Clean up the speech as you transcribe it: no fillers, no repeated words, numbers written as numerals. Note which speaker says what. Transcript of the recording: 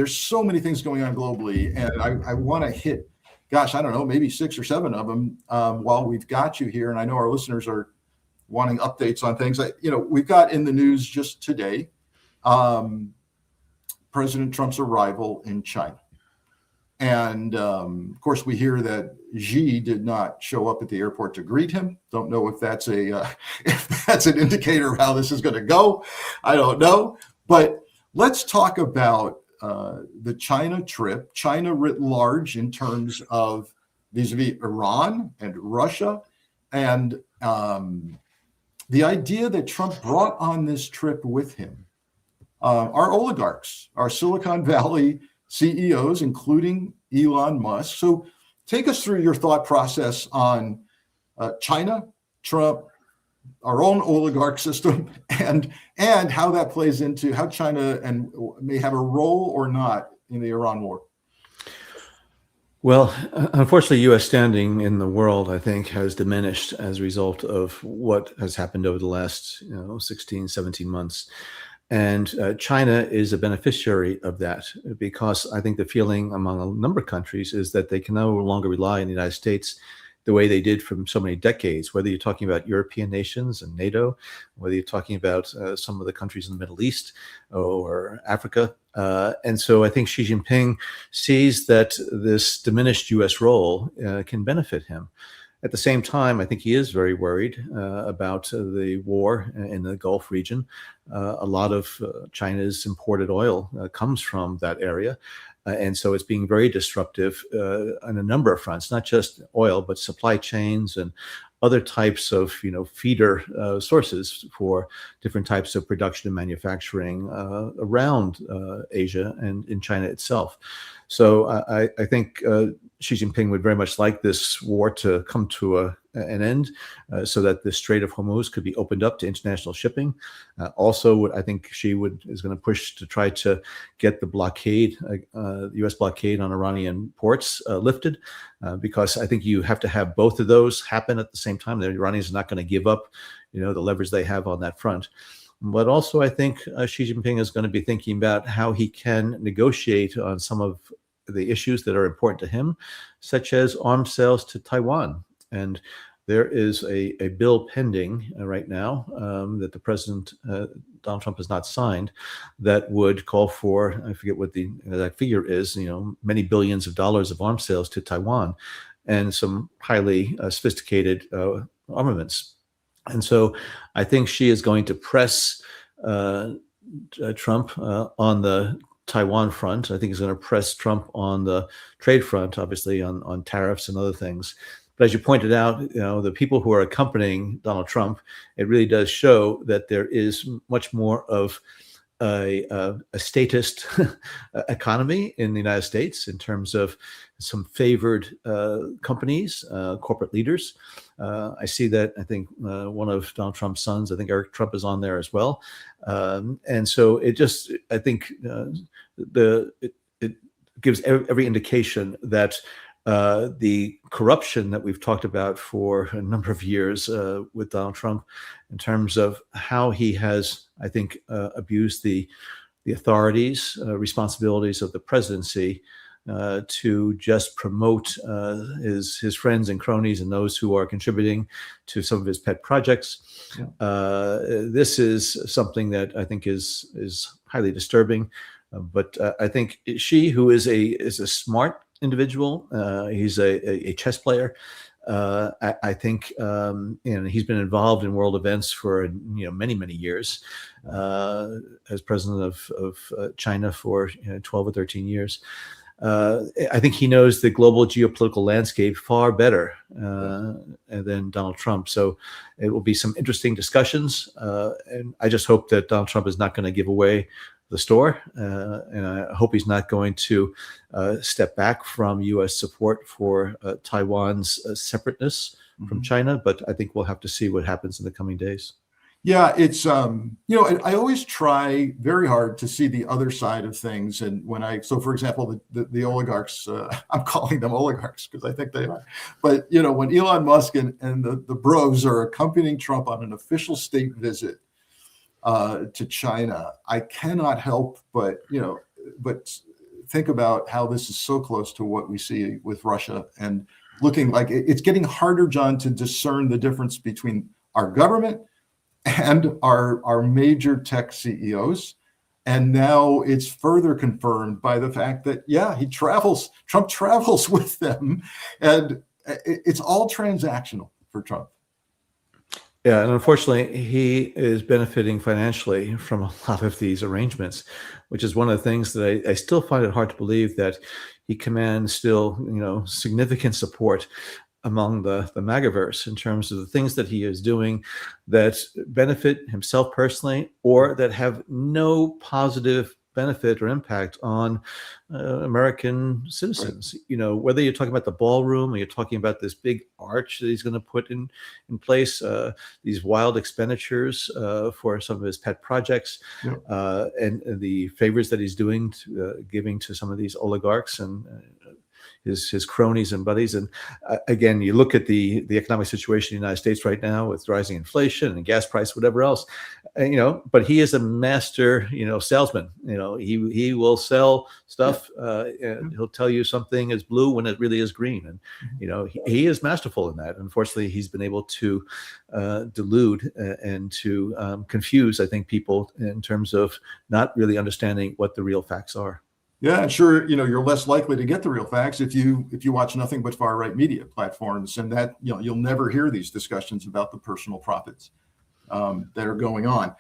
Speaker 1: there's so many things going on globally, and I want to hit, gosh, I don't know, maybe 6 or 7 of them while we've got you here. And I know our listeners are wanting updates on things. We've got in the news just today, President Trump's arrival in China. And of course, we hear that Xi did not show up at the airport to greet him. Don't know if that's if that's an indicator of how this is going to go. I don't know. But let's talk about the China trip, China writ large in terms of vis-a-vis Iran and Russia, and the idea that Trump brought on this trip with him our oligarchs, our Silicon Valley CEOs, including Elon Musk. So take us through your thought process on China, Trump, our own oligarch system, and how that plays into how China may have a role or not in the Iran war.
Speaker 2: Well, unfortunately, U.S. standing in the world, I think, has diminished as a result of what has happened over the last 16, 17 months. And China is a beneficiary of that, because I think the feeling among a number of countries is that they can no longer rely on the United States the way they did for so many decades, whether you're talking about European nations and NATO, whether you're talking about some of the countries in the Middle East or Africa. And so I think Xi Jinping sees that this diminished U.S. role can benefit him. At the same time, I think he is very worried about the war in the Gulf region. A lot of China's imported oil comes from that area. And so it's being very disruptive on a number of fronts, not just oil, but supply chains and other types of feeder sources for different types of production and manufacturing around Asia and in China itself. So I think Xi Jinping would very much like this war to come to an end so that the Strait of Hormuz could be opened up to international shipping. Also, I think Xi is going to push to try to get the blockade, the U.S. blockade on Iranian ports lifted, because I think you have to have both of those happen at the same time. The Iranians are not going to give up, the leverage they have on that front. But also, I think Xi Jinping is going to be thinking about how he can negotiate on some of the issues that are important to him, such as arms sales to Taiwan. And there is a bill pending right now that the President, Donald Trump, has not signed, that would call for, I forget what the exact figure is, many billions of dollars of arms sales to Taiwan and some highly sophisticated armaments. And so I think Xi is going to press Trump on the Taiwan front. I think he's going to press Trump on the trade front, obviously on tariffs and other things. But as you pointed out, the people who are accompanying Donald Trump, it really does show that there is much more of a statist economy in the United States in terms of some favored companies, corporate leaders. I see that. I think one of Donald Trump's sons, I think Eric Trump, is on there as well. And so I think it gives every indication that the corruption that we've talked about for a number of years with Donald Trump, in terms of how he has, I think, abused the authorities, responsibilities of the presidency to just promote his friends and cronies and those who are contributing to some of his pet projects. Yeah. This is something that I think is highly disturbing. But I think Xi, who is a smart individual, he's a chess player. I think he's been involved in world events for many years, as president of China for 12 or 13 years. I think he knows the global geopolitical landscape far better than Donald Trump. So it will be some interesting discussions, and I just hope that Donald Trump is not going to give away the store, and I hope he's not going to step back from U.S. support for Taiwan's separateness from China. But I think we'll have to see what happens in the coming days.
Speaker 1: Yeah, it's I always try very hard to see the other side of things, and for example, the oligarchs, I'm calling them oligarchs because I think they are. But when Elon Musk and the bros are accompanying Trump on an official state visit to China, I cannot help but think about how this is so close to what we see with Russia, and looking like it's getting harder, John, to discern the difference between our government and our major tech CEOs. And now it's further confirmed by the fact that, yeah, Trump travels with them, and it's all transactional for Trump.
Speaker 2: Yeah, and unfortunately, he is benefiting financially from a lot of these arrangements, which is one of the things that I still find it hard to believe that he commands still, significant support among the MAGAverse in terms of the things that he is doing that benefit himself personally or that have no positive benefit or impact on American citizens. Right. Whether you're talking about the ballroom or you're talking about this big arch that he's going to put in place, these wild expenditures for some of his pet projects, yep. And the favors that he's doing, giving to some of these oligarchs and his cronies and buddies. And again, you look at the economic situation in the United States right now with rising inflation and gas price, whatever else, but he is a master, salesman. He will sell stuff. And he'll tell you something is blue when it really is green. And, he is masterful in that. Unfortunately, he's been able to delude and to confuse, I think, people in terms of not really understanding what the real facts are.
Speaker 1: Yeah, and sure, you're less likely to get the real facts if you watch nothing but far right media platforms, and that you'll never hear these discussions about the personal profits that are going on.